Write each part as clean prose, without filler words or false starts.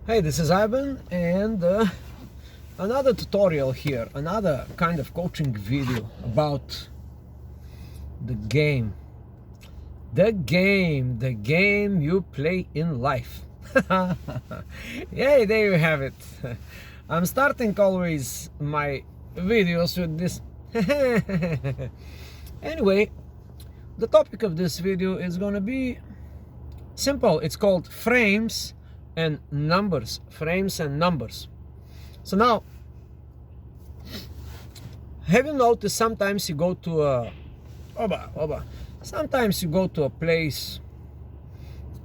Hey, this is Ivan, and another tutorial here, another kind of coaching video about the game. The game you play in life. Yay, there you have it. I'm starting always my videos with this. Anyway, the topic of this video is going to be simple. It's called frames and numbers. Frames and numbers. So now, have you noticed sometimes you go to a sometimes you go to a place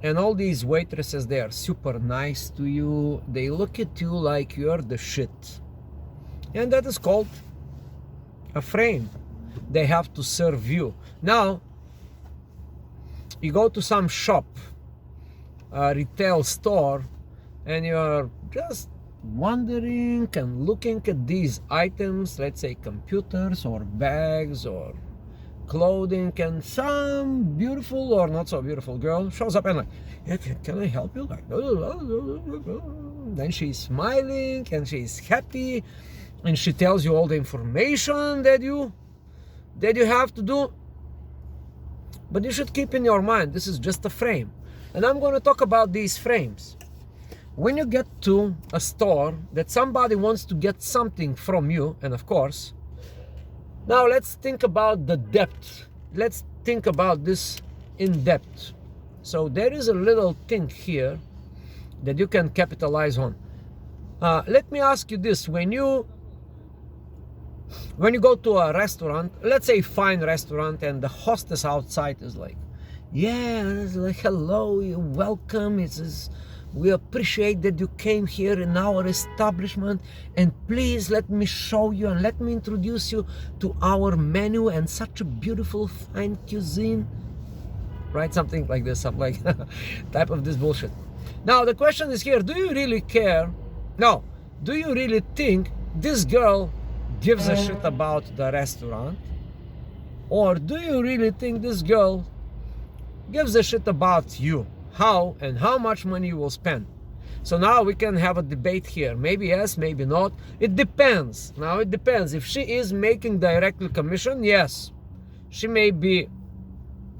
and all these waitresses, they are super nice to you, they look at you like you're the shit, and that is called a frame. They have to serve you. Now you go to some shop, a retail store, and you're just wondering and looking at these items, let's say computers or bags or clothing, and some beautiful or not so beautiful girl shows up and like, yeah, can I help you? Like, then she's smiling and she's happy and she tells you all the information that you have to do. But you should keep in your mind, this is just a frame. And I'm going to talk about these frames. When you get to a store that somebody wants to get something from you, and of course, now let's think about the depth. Let's think about this in depth. So there is a little thing here that you can capitalize on. Let me ask you this. When you go to a restaurant, let's say fine restaurant, and the hostess outside is like, yeah, it's like, hello, you're welcome. We appreciate that you came here in our establishment, and please let me show you and let me introduce you to our menu and such a beautiful fine cuisine, right? Something like this, some like type of this bullshit. Now the question is here, do you really care? No, do you really think this girl gives a shit about the restaurant? Or do you really think this girl gives a shit about you? How and how much money you will spend? So now we can have a debate here. Maybe yes, maybe not. It depends. Now it depends. If she is making directly commission, yes, she may be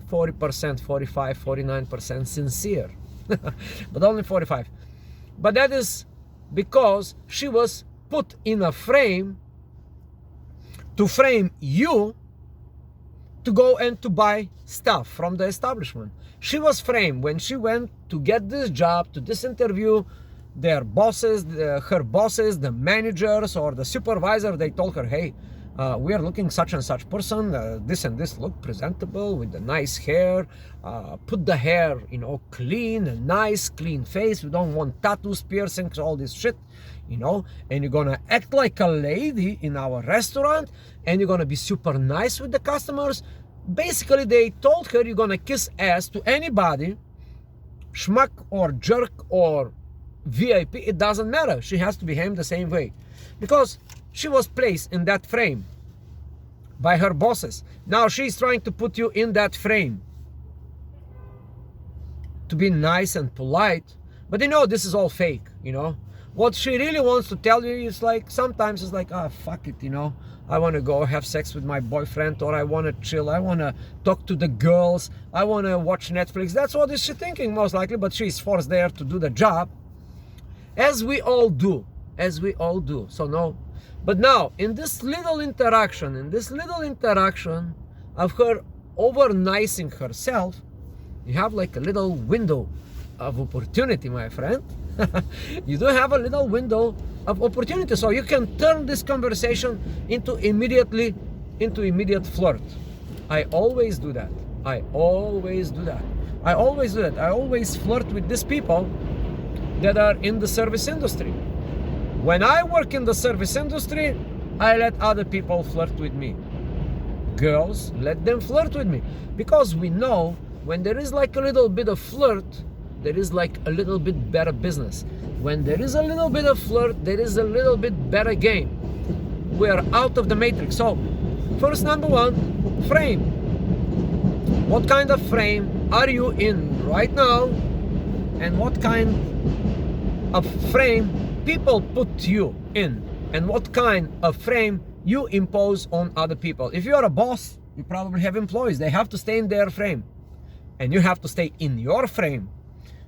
40%, 45, 49% sincere. But only 45. But that is because she was put in a frame to frame you to go and to buy stuff from the establishment. She was framed when she went to get this job, to this interview. Their bosses, her bosses, the managers or the supervisor, they told her, hey, we are looking such and such person, this and this look presentable with the nice hair, put the hair, clean and nice, clean face. We don't want tattoos, piercings, all this shit, and you're gonna act like a lady in our restaurant, and you're gonna be super nice with the customers. Basically, they told her you're gonna kiss ass to anybody, schmuck or jerk or VIP, it doesn't matter. She has to behave the same way because she was placed in that frame by her bosses. Now she's trying to put you in that frame to be nice and polite, but this is all fake. What she really wants to tell you is like, sometimes it's like, fuck it, I want to go have sex with my boyfriend, or I want to chill, I want to talk to the girls, I want to watch Netflix. That's what she's thinking most likely, but she's forced there to do the job, as we all do. So no. But now, in this little interaction of her over-nicing herself, you have like a little window of opportunity, my friend. You do have a little window of opportunity, so you can turn this conversation into immediate flirt. I always do that. I always flirt with these people that are in the service industry. When I work in the service industry, I let other people flirt with me. Girls, let them flirt with me, because we know when there is like a little bit of flirt, there is like a little bit better business. When there is a little bit of flirt, there is a little bit better game. We are out of the matrix. So, first, number one, frame. What kind of frame are you in right now? And what kind of frame people put you in, and what kind of frame you impose on other people. If you're a boss, you probably have employees. They have to stay in their frame, and you have to stay in your frame.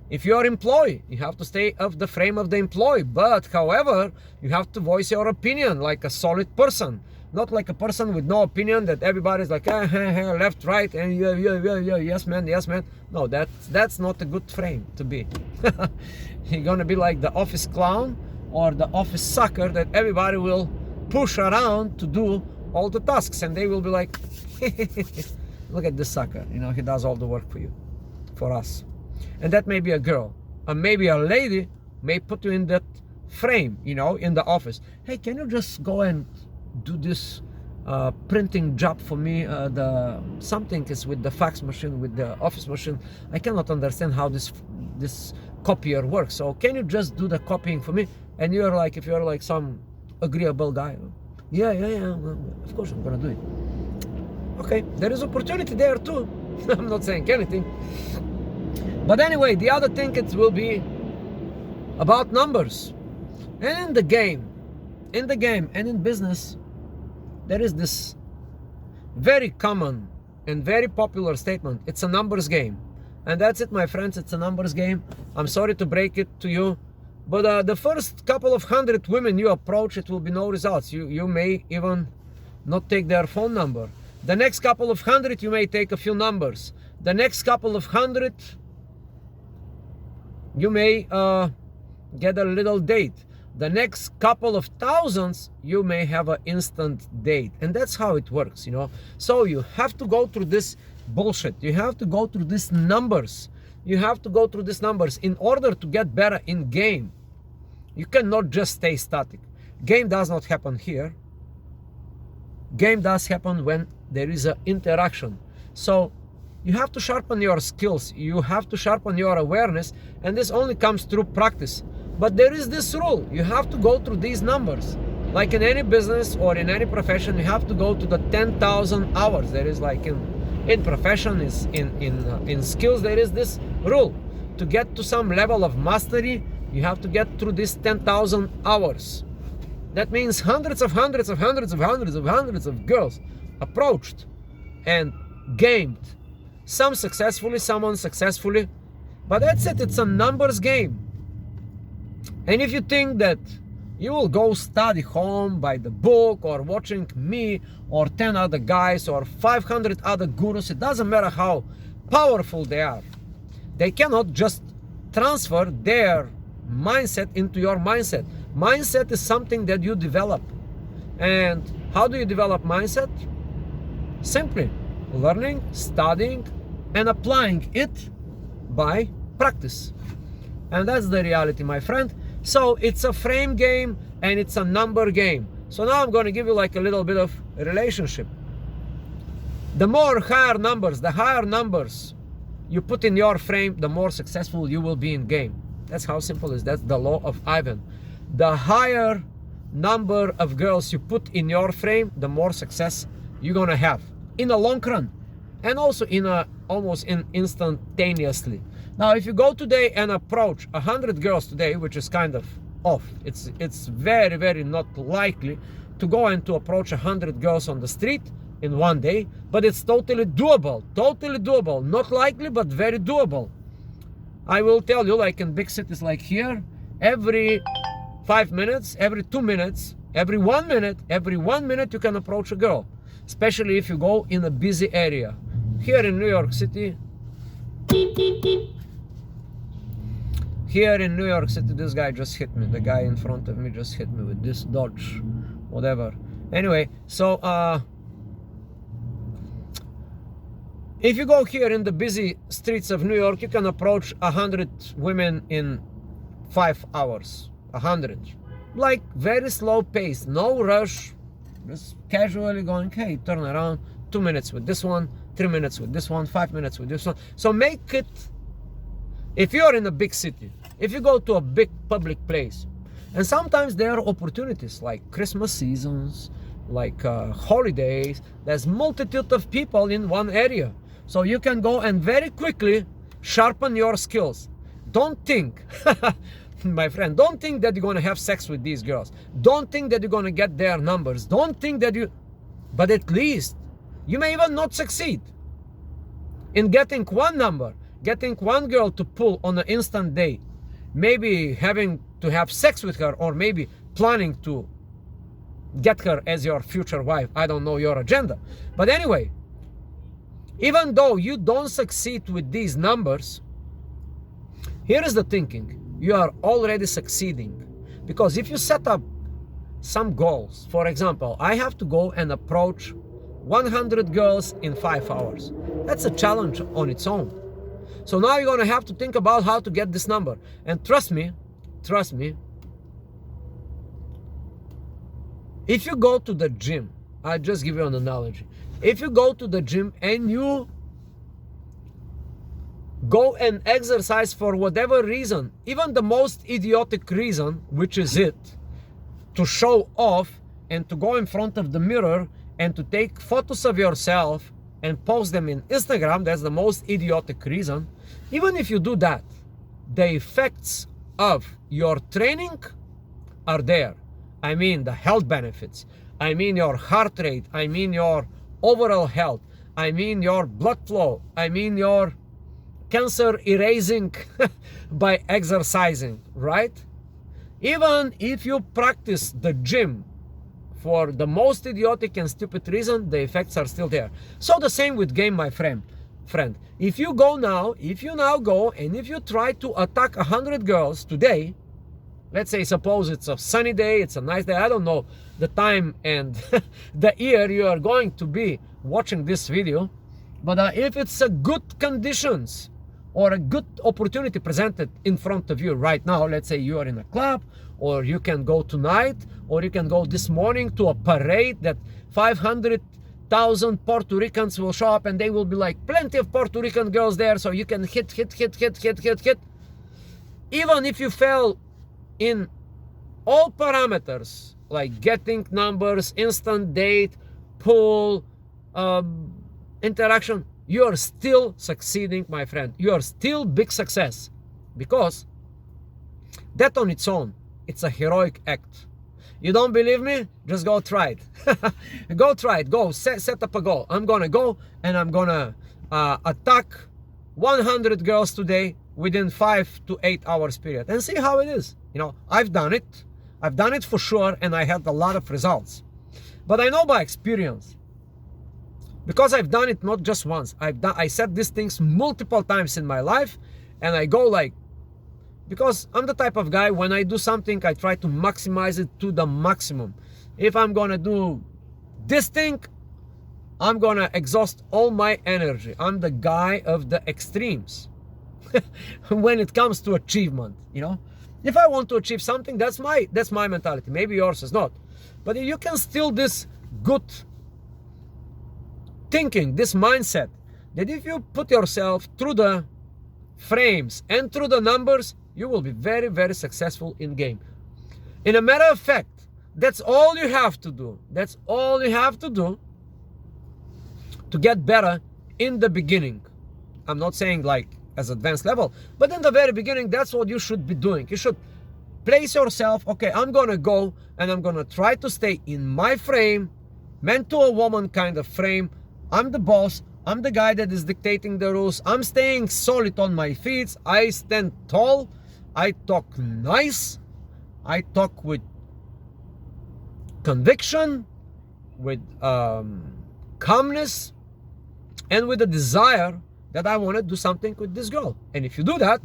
If you're an employee, you have to stay of the frame of the employee. But however, you have to voice your opinion like a solid person, not like a person with no opinion that everybody's like left, right, and yeah, yes man, yes man. No, that's not a good frame to be. You're gonna be like the office clown or the office sucker that everybody will push around to do all the tasks, and they will be like, look at this sucker, you know, he does all the work for you, for us. And that may be a girl, or maybe a lady may put you in that frame, you know, in the office. Hey, can you just go and do this printing job for me? The something is with the fax machine, with the office machine. I cannot understand how this copier works. So can you just do the copying for me? And you're like, if you're like some agreeable guy, yeah, well, of course I'm gonna do it. Okay, there is opportunity there too. I'm not saying anything. But anyway, the other thing, it will be about numbers. And in the game and in business, there is this very common and very popular statement. It's a numbers game. And that's it, my friends. It's a numbers game. I'm sorry to break it to you, but the first couple of 100 women you approach, it will be no results. You may even not take their phone number. The next couple of 100, you may take a few numbers. The next couple of 100, you may get a little date. The next couple of thousands, you may have an instant date. And that's how it works, you know. So you have to go through this bullshit. You have to go through these numbers. You have to go through these numbers in order to get better in game. You cannot just stay static. Game does not happen here. Game does happen when there is an interaction. So you have to sharpen your skills. You have to sharpen your awareness. And this only comes through practice. But there is this rule. You have to go through these numbers. Like in any business or in any profession, you have to go to the 10,000 hours. There is like in profession, in skills, there is this rule. To get to some level of mastery, you have to get through these 10,000 hours. That means hundreds of girls approached and gamed. Some successfully, some unsuccessfully. But that's it, it's a numbers game. And if you think that you will go study home by the book or watching me or 10 other guys or 500 other gurus, it doesn't matter how powerful they are. They cannot just transfer their mindset into your mindset. Mindset is something that you develop. And how do you develop mindset? Simply learning, studying, and applying it by practice. And that's the reality, my friend. So it's a frame game and it's a number game. So now I'm going to give you like a little bit of a relationship. The more higher numbers, the higher numbers you put in your frame, the more successful you will be in game. That's how simple it is. That's the law of Ivan. The higher number of girls you put in your frame, the more success you're going to have in the long run. And also almost instantaneously. Now, if you go today and approach 100 girls today, which is kind of off, it's very, very not likely to go and to approach 100 girls on the street in one day, but it's totally doable, not likely, but very doable. I will tell you, like in big cities like here, every 5 minutes, every 2 minutes, every 1 minute you can approach a girl, especially if you go in a busy area. Here in New York City, this guy just hit me. The guy in front of me just hit me with this Dodge, whatever. Anyway, so if you go here in the busy streets of New York, you can approach 100 women in 5 hours. 100. Like very slow pace, no rush, just casually going, hey, turn around, 2 minutes with this one, 3 minutes with this one, 5 minutes with this one. So make it, if you're in a big city, if you go to a big public place, and sometimes there are opportunities like Christmas seasons, like holidays, there's multitude of people in one area. So you can go and very quickly sharpen your skills. Don't think My friend, don't think that you're going to have sex with these girls. Don't think that you're going to get their numbers. Don't think that but at least you may even not succeed in getting one number, getting one girl to pull on an instant date, maybe having to have sex with her, or maybe planning to get her as your future wife. I don't know your agenda. But anyway, even though you don't succeed with these numbers, here is the thinking. You are already succeeding. Because if you set up some goals, for example, I have to go and approach 100 girls in 5 hours. That's a challenge on its own. So now you're going to have to think about how to get this number. And trust me, if you go to the gym, I'll just give you an analogy. If you go to the gym and you go and exercise for whatever reason, even the most idiotic reason, which is it, to show off and to go in front of the mirror and to take photos of yourself and post them in Instagram, that's the most idiotic reason. Even if you do that, the effects of your training are there. I mean the health benefits. I mean your heart rate. I mean your overall health. I mean your blood flow. I mean your cancer erasing by exercising, right? Even if you practice the gym for the most idiotic and stupid reason, the effects are still there. So the same with game, my friend. If you now go and if you try to attack 100 girls today, let's say, suppose it's a sunny day, it's a nice day, I don't know the time and the year you are going to be watching this video, but if it's a good conditions or a good opportunity presented in front of you right now, let's say you are in a club, or you can go tonight, or you can go this morning to a parade that 500,000 Puerto Ricans will show up, and they will be like plenty of Puerto Rican girls there, so you can hit. Even if you fail in all parameters, like getting numbers, instant date, pull, interaction, you are still succeeding, my friend. You are still big success, because that on its own, it's a heroic act. You don't believe me? Just go try it. Go try it. Go set up a goal. I'm gonna go and I'm gonna attack 100 girls today within 5 to 8 hours period, and see how it is. You know, I've done it for sure, and I had a lot of results. But I know by experience, because I've done it not just once. I said these things multiple times in my life, and I go like, because I'm the type of guy, when I do something, I try to maximize it to the maximum. If I'm gonna do this thing, I'm gonna exhaust all my energy. I'm the guy of the extremes when it comes to achievement, you know. If I want to achieve something, that's my mentality. Maybe yours is not. But you can still this good thinking, this mindset, that if you put yourself through the frames and through the numbers, you will be very, very successful in game. In a matter of fact, that's all you have to do. That's all you have to do to get better in the beginning. I'm not saying like as advanced level, but in the very beginning, that's what you should be doing. You should place yourself, okay, I'm gonna go and I'm gonna try to stay in my frame, man to a woman kind of frame. I'm the boss. I'm the guy that is dictating the rules. I'm staying solid on my feet. I stand tall. I talk nice. I talk with conviction, with calmness, and with a desire that I want to do something with this girl. And if you do that,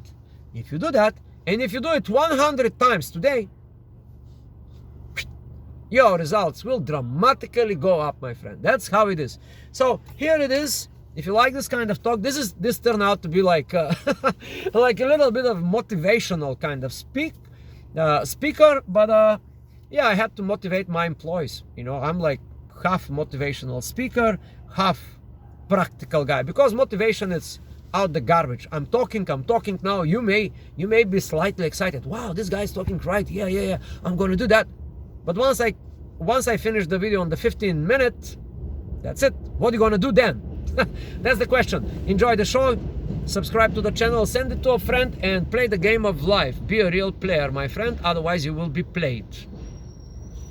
and if you do it 100 times today, your results will dramatically go up, my friend. That's how it is. So here it is. If you like this kind of talk, this turned out to be like like a little bit of motivational kind of speaker. But yeah, I had to motivate my employees. You know, I'm like half motivational speaker, half practical guy, because motivation is out the garbage. I'm talking now. You may be slightly excited. Wow, this guy's talking right. Yeah. I'm gonna do that. But once I finish the video on the 15 minutes, that's it. What are you gonna do then? That's the question. Enjoy the show. subscribe to the channel, send it to a friend, and play the game of life. Be a real player, my friend, otherwise you will be played.